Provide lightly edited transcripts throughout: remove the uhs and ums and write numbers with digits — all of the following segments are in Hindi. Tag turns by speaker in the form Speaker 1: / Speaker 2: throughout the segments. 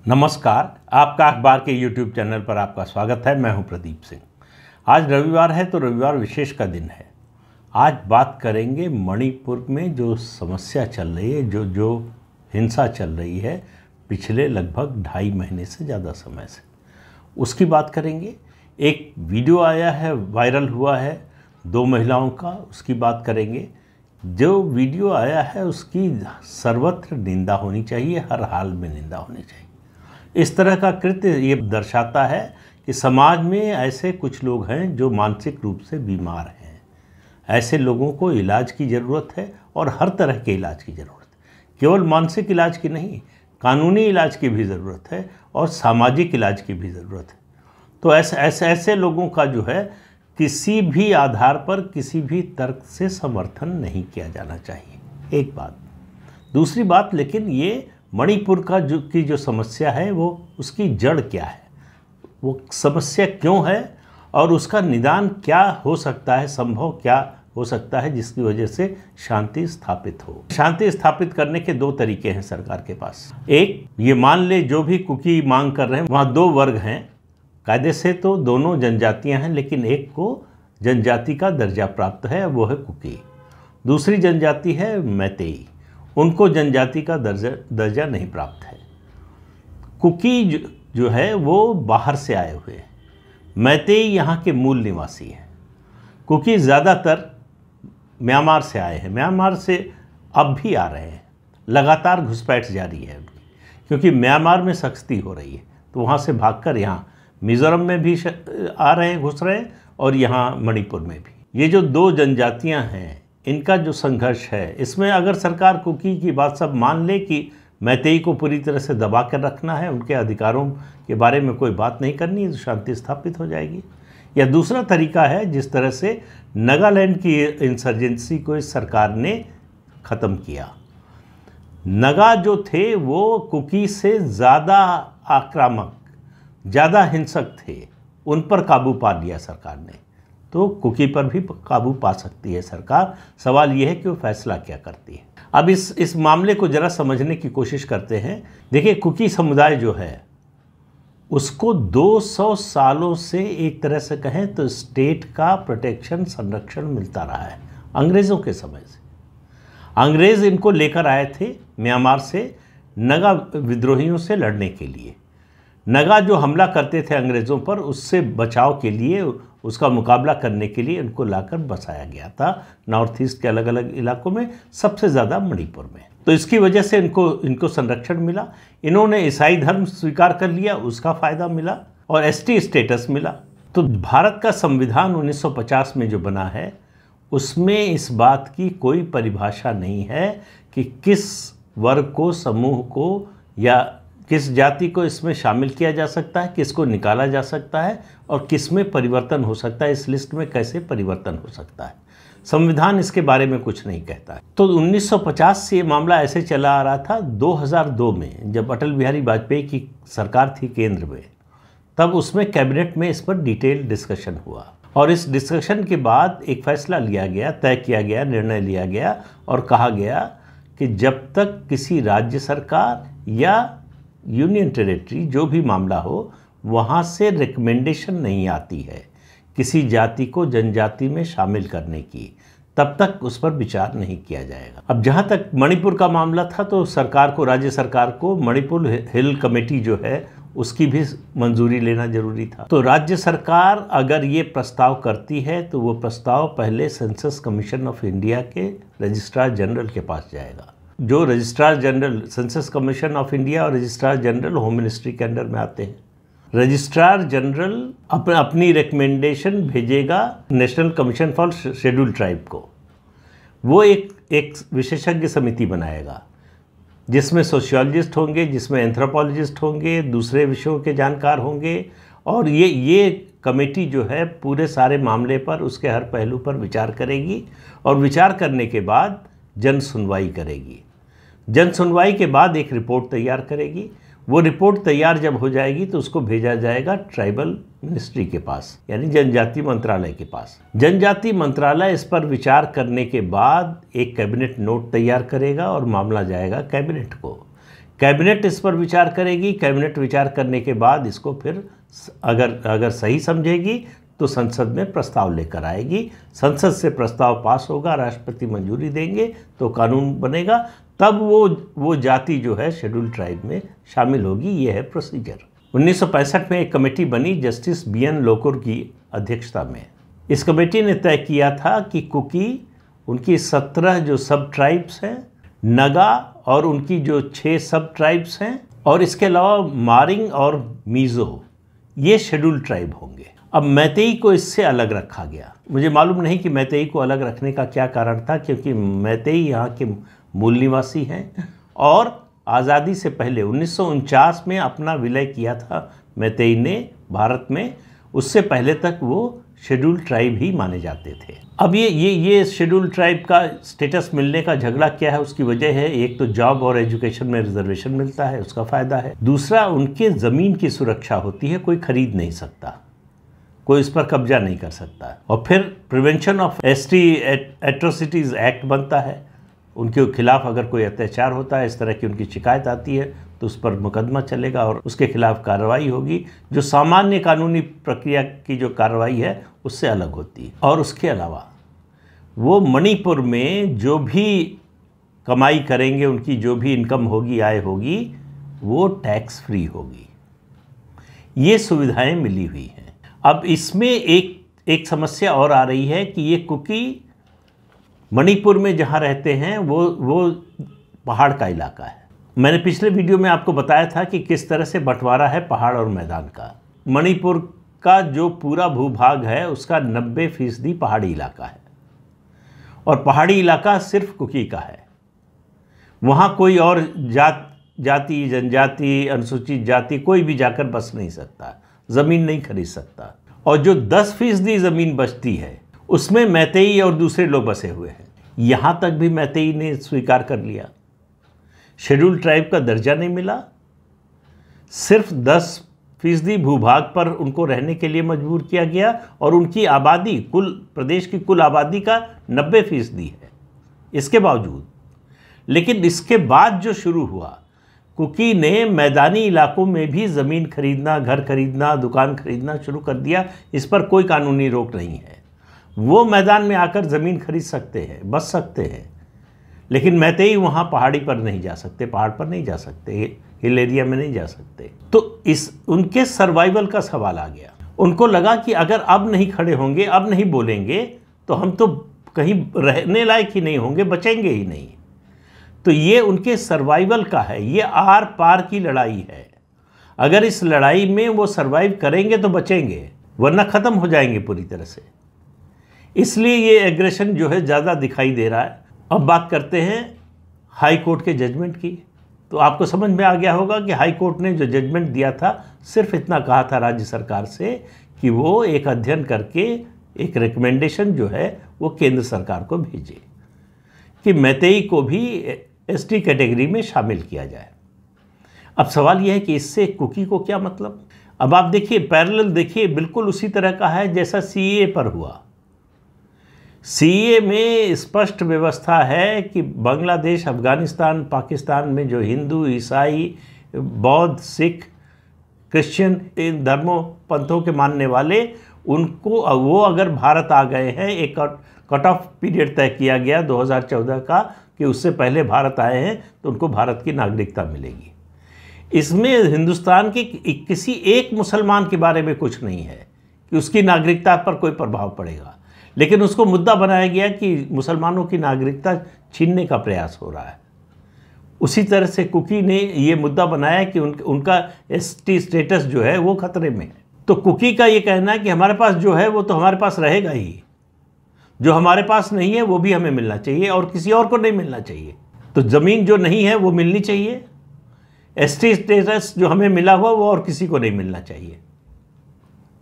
Speaker 1: नमस्कार, आपका अखबार के YouTube चैनल पर आपका स्वागत है। मैं हूं प्रदीप सिंह। आज रविवार है तो रविवार विशेष का दिन है। आज बात करेंगे मणिपुर में जो समस्या चल रही है, जो हिंसा चल रही है पिछले लगभग 2.5 महीने से ज़्यादा समय से, उसकी बात करेंगे। एक वीडियो आया है, वायरल हुआ है 2 महिलाओं का, उसकी बात करेंगे। जो वीडियो आया है उसकी सर्वत्र निंदा होनी चाहिए, हर हाल में निंदा होनी चाहिए। इस तरह का कृत्य ये दर्शाता है कि समाज में ऐसे कुछ लोग हैं जो मानसिक रूप से बीमार हैं। ऐसे लोगों को इलाज की ज़रूरत है और हर तरह के इलाज की ज़रूरत है। केवल मानसिक इलाज की नहीं, कानूनी इलाज की भी ज़रूरत है और सामाजिक इलाज की भी ज़रूरत है। तो ऐसे लोगों का जो है किसी भी आधार पर, किसी भी तर्क से समर्थन नहीं किया जाना चाहिए। एक बात। दूसरी बात, लेकिन ये मणिपुर का जो समस्या है वो उसकी जड़ क्या है, वो समस्या क्यों है और उसका निदान क्या हो सकता है, संभव क्या हो सकता है जिसकी वजह से शांति स्थापित हो। शांति स्थापित करने के 2 तरीके हैं सरकार के पास। एक, ये मान ले जो भी कुकी मांग कर रहे हैं, वहाँ 2 वर्ग हैं। कायदे से तो दोनों जनजातियाँ हैं, लेकिन एक को जनजाति का दर्जा प्राप्त है, वो है कुकी। दूसरी जनजाति है मैतेई, उनको जनजाति का दर्जा नहीं प्राप्त है। कुकी जो है वो बाहर से आए हुए हैं, मैतेई यहाँ के मूल निवासी हैं। कुकी ज़्यादातर म्यांमार से आए हैं, म्यांमार से अब भी आ रहे हैं, लगातार घुसपैठ जारी है उनकी, क्योंकि म्यांमार में सख्ती हो रही है तो वहाँ से भागकर यहाँ मिज़ोरम में भी आ रहे हैं, घुस रहे हैं, और यहाँ मणिपुर में भी। ये जो 2 जनजातियाँ हैं, इनका जो संघर्ष है, इसमें अगर सरकार कुकी की बात सब मान ले कि मैतेई को पूरी तरह से दबा कर रखना है, उनके अधिकारों के बारे में कोई बात नहीं करनी, तो शांति स्थापित हो जाएगी। या दूसरा तरीका है जिस तरह से नागालैंड की इंसर्जेंसी को इस सरकार ने ख़त्म किया। नगा जो थे वो कुकी से ज़्यादा आक्रामक, ज़्यादा हिंसक थे, उन पर काबू पा लिया सरकार ने। तो कुकी पर भी काबू पा सकती है सरकार। सवाल यह है कि वो फैसला क्या करती है। अब इस मामले को ज़रा समझने की कोशिश करते हैं। देखिए, कुकी समुदाय जो है उसको 200 सालों से एक तरह से कहें तो स्टेट का प्रोटेक्शन, संरक्षण मिलता रहा है अंग्रेज़ों के समय से। अंग्रेज़ इनको लेकर आए थे म्यांमार से नगा विद्रोहियों से लड़ने के लिए। नगा जो हमला करते थे अंग्रेज़ों पर, उससे बचाव के लिए, उसका मुकाबला करने के लिए इनको लाकर बसाया गया था नॉर्थ ईस्ट के अलग अलग इलाकों में, सबसे ज़्यादा मणिपुर में। तो इसकी वजह से इनको संरक्षण मिला। इन्होंने ईसाई धर्म स्वीकार कर लिया, उसका फ़ायदा मिला, और एसटी स्टेटस मिला। तो भारत का संविधान 1950 में जो बना है उसमें इस बात की कोई परिभाषा नहीं है कि किस वर्ग को, समूह को या किस जाति को इसमें शामिल किया जा सकता है, किसको निकाला जा सकता है और किस में परिवर्तन हो सकता है, इस लिस्ट में कैसे परिवर्तन हो सकता है। संविधान इसके बारे में कुछ नहीं कहता है। तो 1950 से ये मामला ऐसे चला आ रहा था। 2002 में जब अटल बिहारी वाजपेयी की सरकार थी केंद्र में, तब उसमें कैबिनेट में इस पर डिटेल डिस्कशन हुआ, और इस डिस्कशन के बाद एक फैसला लिया गया, तय किया गया, निर्णय लिया गया और कहा गया कि जब तक किसी राज्य सरकार या यूनियन टेरिटरी, जो भी मामला हो, वहाँ से रिकमेंडेशन नहीं आती है किसी जाति को जनजाति में शामिल करने की, तब तक उस पर विचार नहीं किया जाएगा। अब जहाँ तक मणिपुर का मामला था, तो सरकार को, राज्य सरकार को मणिपुर हिल कमेटी जो है उसकी भी मंजूरी लेना जरूरी था। तो राज्य सरकार अगर ये प्रस्ताव करती है तो वो प्रस्ताव पहले सेंसस कमीशन ऑफ इंडिया के रजिस्ट्रार जनरल के पास जाएगा। जो registrar general, census commission of India और रजिस्ट्रार जनरल होम मिनिस्ट्री के अंडर में आते हैं। रजिस्ट्रार जनरल अपनी रिकमेंडेशन भेजेगा national commission for scheduled tribe को। वो एक विशेषज्ञ समिति बनाएगा जिसमें सोशियोलॉजिस्ट होंगे, जिसमें एंथ्रोपोलॉजिस्ट होंगे, दूसरे विषयों के जानकार होंगे, और ये कमेटी जो है पूरे सारे मामले पर, उसके हर पहलू पर विचार करेगी, और विचार करने के बाद जन सुनवाई करेगी। जन सुनवाई के बाद एक रिपोर्ट तैयार करेगी। वो रिपोर्ट तैयार जब हो जाएगी तो उसको भेजा जाएगा ट्राइबल मिनिस्ट्री के पास, यानी जनजाति मंत्रालय के पास। जनजाति मंत्रालय इस पर विचार करने के बाद एक कैबिनेट नोट तैयार करेगा और मामला जाएगा कैबिनेट को। कैबिनेट इस पर विचार करेगी। कैबिनेट विचार करने के बाद इसको फिर अगर सही समझेगी तो संसद में प्रस्ताव लेकर आएगी। संसद से प्रस्ताव पास होगा, राष्ट्रपति मंजूरी देंगे तो कानून बनेगा, तब वो जाति जो है शेड्यूल ट्राइब में शामिल होगी। ये है प्रोसीजर। 1965 में एक कमेटी बनी जस्टिस BN लोकुर की अध्यक्षता में। इस कमेटी ने तय किया था कि कुकी, उनकी 17 जो सब ट्राइब्स हैं, नगा और उनकी जो 6 सब ट्राइब्स हैं, और इसके अलावा मारिंग और मीज़ो, ये शेड्यूल ट्राइब होंगे। अब मैतेई को इससे अलग रखा गया। मुझे मालूम नहीं कि मैतेई को अलग रखने का क्या कारण था, क्योंकि मैतेई यहाँ के मूल निवासी हैं और आज़ादी से पहले 1949 में अपना विलय किया था मैतेई ने भारत में। उससे पहले तक वो शेड्यूल ट्राइब ही माने जाते थे। अब ये शेड्यूल ट्राइब का स्टेटस मिलने का झगड़ा क्या है, उसकी वजह है, एक तो जॉब और एजुकेशन में रिजर्वेशन मिलता है, उसका फ़ायदा है। दूसरा, उनके ज़मीन की सुरक्षा होती है, कोई खरीद नहीं सकता, कोई इस पर कब्जा नहीं कर सकता। और फिर prevention of ST atrocities act बनता है। उनके खिलाफ अगर कोई अत्याचार होता है, इस तरह की उनकी शिकायत आती है, तो उस पर मुकदमा चलेगा और उसके खिलाफ कार्रवाई होगी, जो सामान्य कानूनी प्रक्रिया की जो कार्रवाई है उससे अलग होती है। और उसके अलावा वो मणिपुर में जो भी कमाई करेंगे, उनकी जो भी इनकम होगी, आय होगी, वो टैक्स फ्री होगी। ये सुविधाएं मिली हुई हैं। अब इसमें एक समस्या और आ रही है कि ये कुकी मणिपुर में जहाँ रहते हैं वो पहाड़ का इलाका है। मैंने पिछले वीडियो में आपको बताया था कि किस तरह से बंटवारा है पहाड़ और मैदान का। मणिपुर का जो पूरा भूभाग है उसका 90% पहाड़ी इलाका है और पहाड़ी इलाका सिर्फ कुकी का है। वहाँ कोई और जाति, जनजाति, अनुसूचित जाति कोई भी जाकर बस नहीं सकता, ज़मीन नहीं खरीद सकता। और जो 10% ज़मीन बचती है उसमें मैतेई और दूसरे लोग बसे हुए हैं। यहाँ तक भी मैतेई ने स्वीकार कर लिया, शेड्यूल ट्राइब का दर्जा नहीं मिला, सिर्फ 10% भूभाग पर उनको रहने के लिए मजबूर किया गया और उनकी आबादी, कुल प्रदेश की कुल आबादी का 90% है इसके बावजूद। लेकिन इसके बाद जो शुरू हुआ, कुकी ने मैदानी इलाकों में भी ज़मीन खरीदना, घर खरीदना, दुकान खरीदना शुरू कर दिया। इस पर कोई कानूनी रोक नहीं है। वो मैदान में आकर ज़मीन खरीद सकते हैं, बस सकते हैं, लेकिन मैतेई वहाँ पहाड़ी पर नहीं जा सकते, पहाड़ पर नहीं जा सकते, हिल एरिया में नहीं जा सकते। तो उनके सर्वाइवल का सवाल आ गया। उनको लगा कि अगर अब नहीं खड़े होंगे, अब नहीं बोलेंगे, तो हम तो कहीं रहने लायक ही नहीं होंगे, बचेंगे ही नहीं। तो ये उनके सर्वाइवल का है, ये आर पार की लड़ाई है। अगर इस लड़ाई में वो सर्वाइव करेंगे तो बचेंगे, वरना ख़त्म हो जाएंगे पूरी तरह से। इसलिए ये एग्रेशन जो है ज़्यादा दिखाई दे रहा है। अब बात करते हैं हाई कोर्ट के जजमेंट की। तो आपको समझ में आ गया होगा कि हाई कोर्ट ने जो जजमेंट दिया था, सिर्फ इतना कहा था राज्य सरकार से कि वो एक अध्ययन करके एक रिकमेंडेशन जो है वो केंद्र सरकार को भेजे कि मैतेई को भी ST कैटेगरी में शामिल किया जाए। अब सवाल यह है कि इससे कुकी को क्या मतलब। अब आप देखिए, पैरेलल देखिए, बिल्कुल उसी तरह का है जैसा CAA पर हुआ। CAA में स्पष्ट व्यवस्था है कि बांग्लादेश, अफ़गानिस्तान, पाकिस्तान में जो हिंदू, ईसाई, बौद्ध, सिख, क्रिश्चियन, इन धर्मों पंथों के मानने वाले, उनको वो अगर भारत आ गए हैं, एक कट ऑफ पीरियड तय किया गया 2014 का कि उससे पहले भारत आए हैं तो उनको भारत की नागरिकता मिलेगी। इसमें हिंदुस्तान के किसी एक मुसलमान के बारे में कुछ नहीं है कि उसकी नागरिकता पर कोई प्रभाव पड़ेगा, लेकिन उसको मुद्दा बनाया गया कि मुसलमानों की नागरिकता छीनने का प्रयास हो रहा है। उसी तरह से कुकी ने ये मुद्दा बनाया कि उनका ST स्टेटस जो है वो खतरे में है। तो कुकी का ये कहना है कि हमारे पास जो है वो तो हमारे पास रहेगा ही, जो हमारे पास नहीं है वो भी हमें मिलना चाहिए और किसी और को नहीं मिलना चाहिए। तो ज़मीन जो नहीं है वो मिलनी चाहिए, ST स्टेटस जो हमें मिला हुआ वो और किसी को नहीं मिलना चाहिए।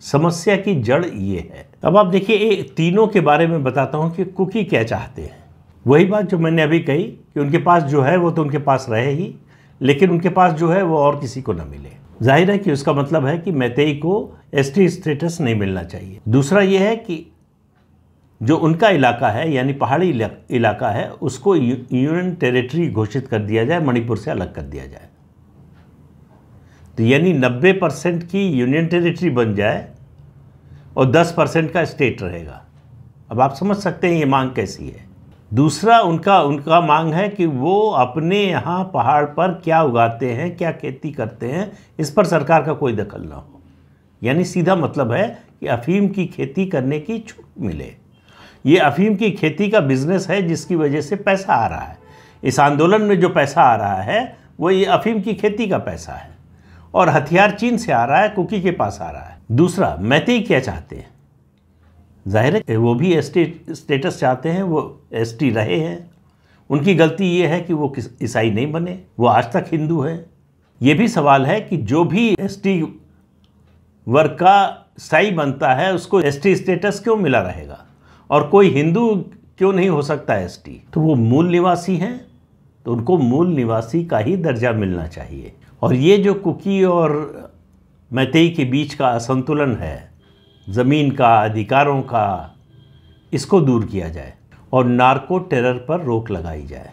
Speaker 1: समस्या की जड़ ये है। अब आप देखिए, तीनों के बारे में बताता हूँ कि कुकी क्या चाहते हैं। वही बात जो मैंने अभी कही कि उनके पास जो है वो तो उनके पास रहे ही, लेकिन उनके पास जो है वो और किसी को ना मिले। जाहिर है कि उसका मतलब है कि मैतेई को ST स्टेटस नहीं मिलना चाहिए। दूसरा ये है कि जो उनका इलाका है, यानी पहाड़ी इलाका है, उसको यूनियन टेरिटरी घोषित कर दिया जाए, मणिपुर से अलग कर दिया जाए। तो यानी 90% की यूनियन टेरिटरी बन जाए और 10% का स्टेट रहेगा। अब आप समझ सकते हैं ये मांग कैसी है। दूसरा उनका मांग है कि वो अपने यहाँ पहाड़ पर क्या उगाते हैं, क्या खेती करते हैं, इस पर सरकार का कोई दखल ना हो। यानी सीधा मतलब है कि अफीम की खेती करने की छूट मिले। ये अफीम की खेती का बिजनेस है जिसकी वजह से पैसा आ रहा है। इस आंदोलन में जो पैसा आ रहा है वो ये अफीम की खेती का पैसा है, और हथियार चीन से आ रहा है, कुकी के पास आ रहा है। दूसरा, मैतेई क्या चाहते हैं? जाहिर है वो भी एसटी स्टेटस चाहते हैं, वो एसटी रहे हैं। उनकी गलती ये है कि वो ईसाई नहीं बने, वो आज तक हिंदू है। ये भी सवाल है कि जो भी एसटी वर्ग का ईसाई बनता है उसको एसटी स्टेटस क्यों मिला रहेगा, और कोई हिंदू क्यों नहीं हो सकता एसटी? तो वो मूल निवासी हैं, तो उनको मूल निवासी का ही दर्जा मिलना चाहिए। और ये जो कुकी और मैतेई के बीच का असंतुलन है ज़मीन का, अधिकारों का, इसको दूर किया जाए और नार्को टेरर पर रोक लगाई जाए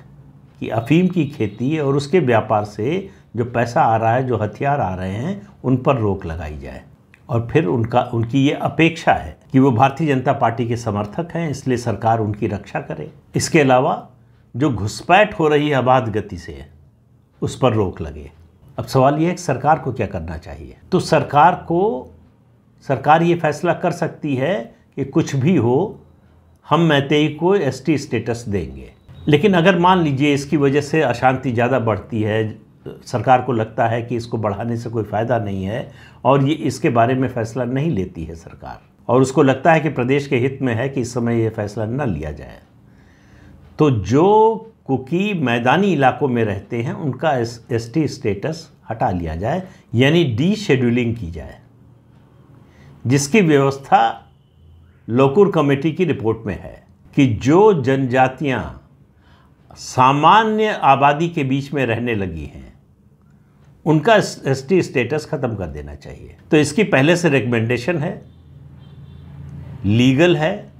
Speaker 1: कि अफीम की खेती और उसके व्यापार से जो पैसा आ रहा है, जो हथियार आ रहे हैं, उन पर रोक लगाई जाए। और फिर उनकी ये अपेक्षा है कि वो भारतीय जनता पार्टी के समर्थक हैं, इसलिए सरकार उनकी रक्षा करे। इसके अलावा जो घुसपैठ हो रही है अबाध गति से, उस पर रोक लगे। अब सवाल ये है कि सरकार को क्या करना चाहिए? तो सरकार ये फैसला कर सकती है कि कुछ भी हो, हम मैतेई को एसटी स्टेटस देंगे। लेकिन अगर मान लीजिए इसकी वजह से अशांति ज़्यादा बढ़ती है, सरकार को लगता है कि इसको बढ़ाने से कोई फ़ायदा नहीं है और ये इसके बारे में फ़ैसला नहीं लेती है सरकार, और उसको लगता है कि प्रदेश के हित में है कि इस समय ये फैसला न लिया जाए, तो जो कुकी मैदानी इलाकों में रहते हैं उनका एसटी स्टेटस हटा लिया जाए, यानी डी शेड्यूलिंग की जाए, जिसकी व्यवस्था लोकुर कमेटी की रिपोर्ट में है कि जो जनजातियां सामान्य आबादी के बीच में रहने लगी हैं उनका एसटी स्टेटस खत्म कर देना चाहिए। तो इसकी पहले से रिकमेंडेशन है, लीगल है,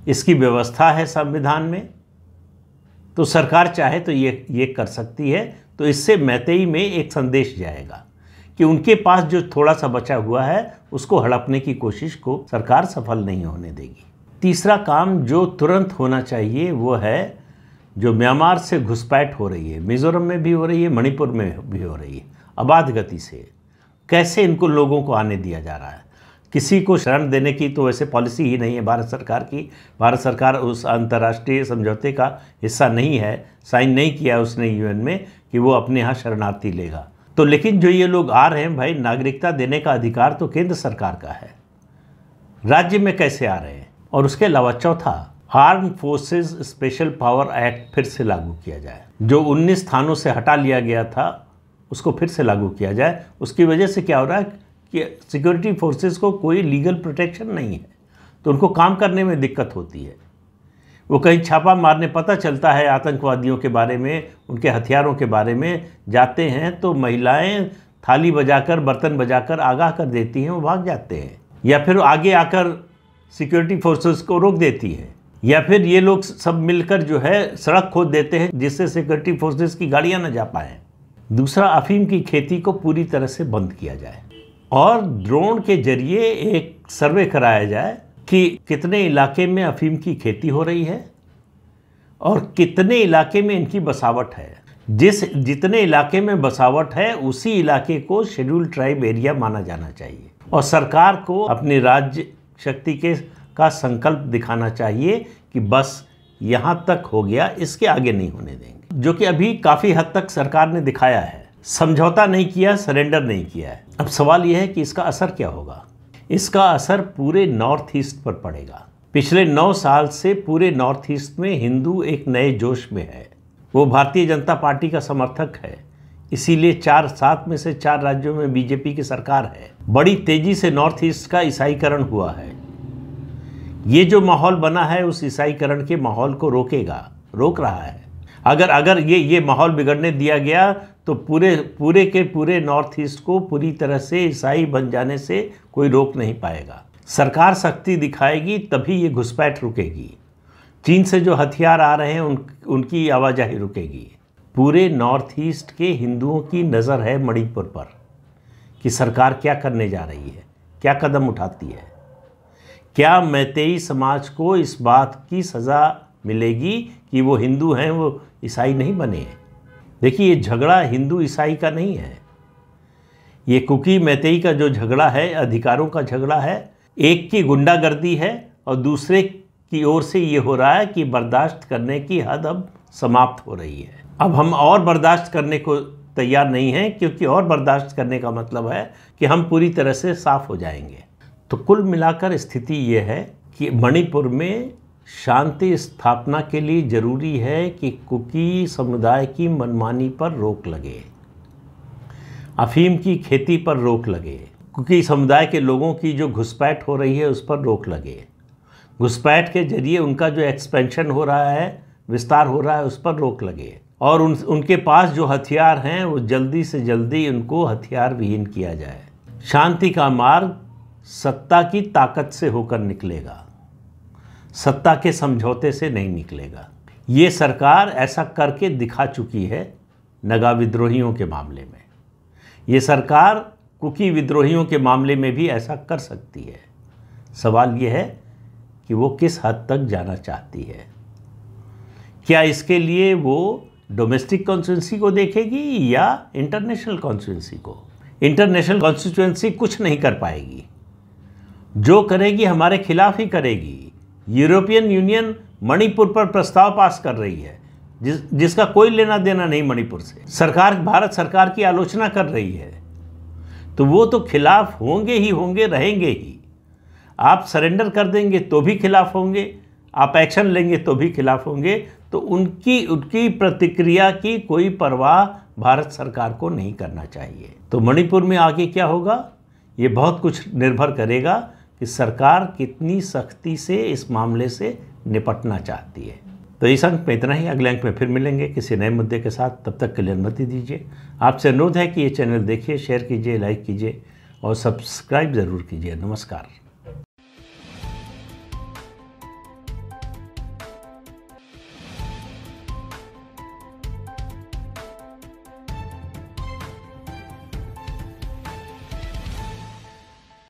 Speaker 1: इसकी व्यवस्था है संविधान में, तो सरकार चाहे तो ये कर सकती है। तो इससे मैतेई में एक संदेश जाएगा कि उनके पास जो थोड़ा सा बचा हुआ है उसको हड़पने की कोशिश को सरकार सफल नहीं होने देगी। तीसरा काम जो तुरंत होना चाहिए वो है, जो म्यांमार से घुसपैठ हो रही है, मिज़ोरम में भी हो रही है, मणिपुर में भी हो रही है, अबाध गति से कैसे इनको लोगों को आने दिया जा रहा है। किसी को शरण देने की तो वैसे पॉलिसी ही नहीं है भारत सरकार की। भारत सरकार उस अंतर्राष्ट्रीय समझौते का हिस्सा नहीं है, साइन नहीं किया उसने यूएन में कि वो अपने यहाँ शरणार्थी लेगा। तो लेकिन जो ये लोग आ रहे हैं भाई, नागरिकता देने का अधिकार तो केंद्र सरकार का है, राज्य में कैसे आ रहे हैं? और उसके अलावा चौथा, arm forces special power act फिर से लागू किया जाए। जो 19 थानों से हटा लिया गया था उसको फिर से लागू किया जाए। उसकी वजह से क्या हो रहा है कि सिक्योरिटी फोर्सेस को कोई लीगल प्रोटेक्शन नहीं है, तो उनको काम करने में दिक्कत होती है। वो कहीं छापा मारने पता चलता है आतंकवादियों के बारे में, उनके हथियारों के बारे में, जाते हैं तो महिलाएं थाली बजाकर, बर्तन बजाकर आगाह कर देती हैं, वो भाग जाते हैं, या फिर आगे आकर सिक्योरिटी फोर्सेस को रोक देती है, या फिर ये लोग सब मिलकर जो है सड़क खोद देते हैं जिससे सिक्योरिटी फोर्सेस की गाड़ियां न जा पाएँ। दूसरा, अफीम की खेती को पूरी तरह से बंद किया जाए और ड्रोन के जरिए एक सर्वे कराया जाए कि कितने इलाके में अफीम की खेती हो रही है और कितने इलाके में इनकी बसावट है। जितने इलाके में बसावट है उसी इलाके को शेड्यूल्ड ट्राइब एरिया माना जाना चाहिए, और सरकार को अपनी राज्य शक्ति का संकल्प दिखाना चाहिए कि बस यहाँ तक हो गया, इसके आगे नहीं होने देंगे, जो कि अभी काफ़ी हद तक सरकार ने दिखाया है। समझौता नहीं किया, सरेंडर नहीं किया है। अब सवाल यह है कि इसका असर क्या होगा? इसका असर पूरे नॉर्थ ईस्ट पर पड़ेगा। पिछले 9 साल से पूरे नॉर्थ ईस्ट में हिंदू एक नए जोश में है, वो भारतीय जनता पार्टी का समर्थक है, इसीलिए 7 में से 4 राज्यों में बीजेपी की सरकार है। बड़ी तेजी से नॉर्थ ईस्ट का ईसाईकरण हुआ है। ये जो माहौल बना है उस ईसाईकरण के माहौल को रोक रहा है। अगर ये माहौल बिगड़ने दिया गया तो पूरे के पूरे नॉर्थ ईस्ट को पूरी तरह से ईसाई बन जाने से कोई रोक नहीं पाएगा। सरकार शक्ति दिखाएगी तभी ये घुसपैठ रुकेगी। चीन से जो हथियार आ रहे हैं उनकी आवाजाही रुकेगी। पूरे नॉर्थ ईस्ट के हिंदुओं की नज़र है मणिपुर पर। कि सरकार क्या करने जा रही है, क्या कदम उठाती है। क्या मैतेई समाज को इस बात की सज़ा मिलेगी कि वो हिंदू हैं, वो ईसाई नहीं बने हैं। देखिए, ये झगड़ा हिंदू ईसाई का नहीं है, ये कुकी मैतेई का जो झगड़ा है अधिकारों का झगड़ा है। एक की गुंडागर्दी है और दूसरे की ओर से ये हो रहा है कि बर्दाश्त करने की हद अब समाप्त हो रही है। अब हम और बर्दाश्त करने को तैयार नहीं हैं, क्योंकि और बर्दाश्त करने का मतलब है कि हम पूरी तरह से साफ हो जाएंगे। तो कुल मिलाकर स्थिति ये है कि मणिपुर में शांति स्थापना के लिए ज़रूरी है कि कुकी समुदाय की मनमानी पर रोक लगे, अफीम की खेती पर रोक लगे, कुकी समुदाय के लोगों की जो घुसपैठ हो रही है उस पर रोक लगे, घुसपैठ के जरिए उनका जो एक्सपेंशन हो रहा है, विस्तार हो रहा है, उस पर रोक लगे, और उनके पास जो हथियार हैं वो जल्दी से जल्दी उनको हथियार विहीन किया जाए। शांति का मार्ग सत्ता की ताकत से होकर निकलेगा, सत्ता के समझौते से नहीं निकलेगा। ये सरकार ऐसा करके दिखा चुकी है नगा विद्रोहियों के मामले में, ये सरकार कुकी विद्रोहियों के मामले में भी ऐसा कर सकती है। सवाल ये है कि वो किस हद तक जाना चाहती है। क्या इसके लिए वो डोमेस्टिक कॉन्स्टिट्यूंसी को देखेगी या इंटरनेशनल कॉन्स्टिट्यूंसी को? इंटरनेशनल कॉन्स्टिट्यूंसी कुछ नहीं कर पाएगी, जो करेगी हमारे खिलाफ ही करेगी। यूरोपियन यूनियन मणिपुर पर प्रस्ताव पास कर रही है जिसका कोई लेना देना नहीं मणिपुर से। सरकार, भारत सरकार की आलोचना कर रही है, तो वो तो खिलाफ होंगे ही होंगे, रहेंगे ही। आप सरेंडर कर देंगे तो भी खिलाफ होंगे, आप एक्शन लेंगे तो भी खिलाफ होंगे। तो उनकी प्रतिक्रिया की कोई परवाह भारत सरकार को नहीं करना चाहिए। तो मणिपुर में आगे क्या होगा, ये बहुत कुछ निर्भर करेगा कि सरकार कितनी सख्ती से इस मामले से निपटना चाहती है। तो इस अंक में इतना ही। अगले अंक में फिर मिलेंगे किसी नए मुद्दे के साथ। तब तक के लिए अनुमति दीजिए। आपसे अनुरोध है कि ये चैनल देखिए, शेयर कीजिए, लाइक कीजिए और सब्सक्राइब ज़रूर कीजिए। नमस्कार।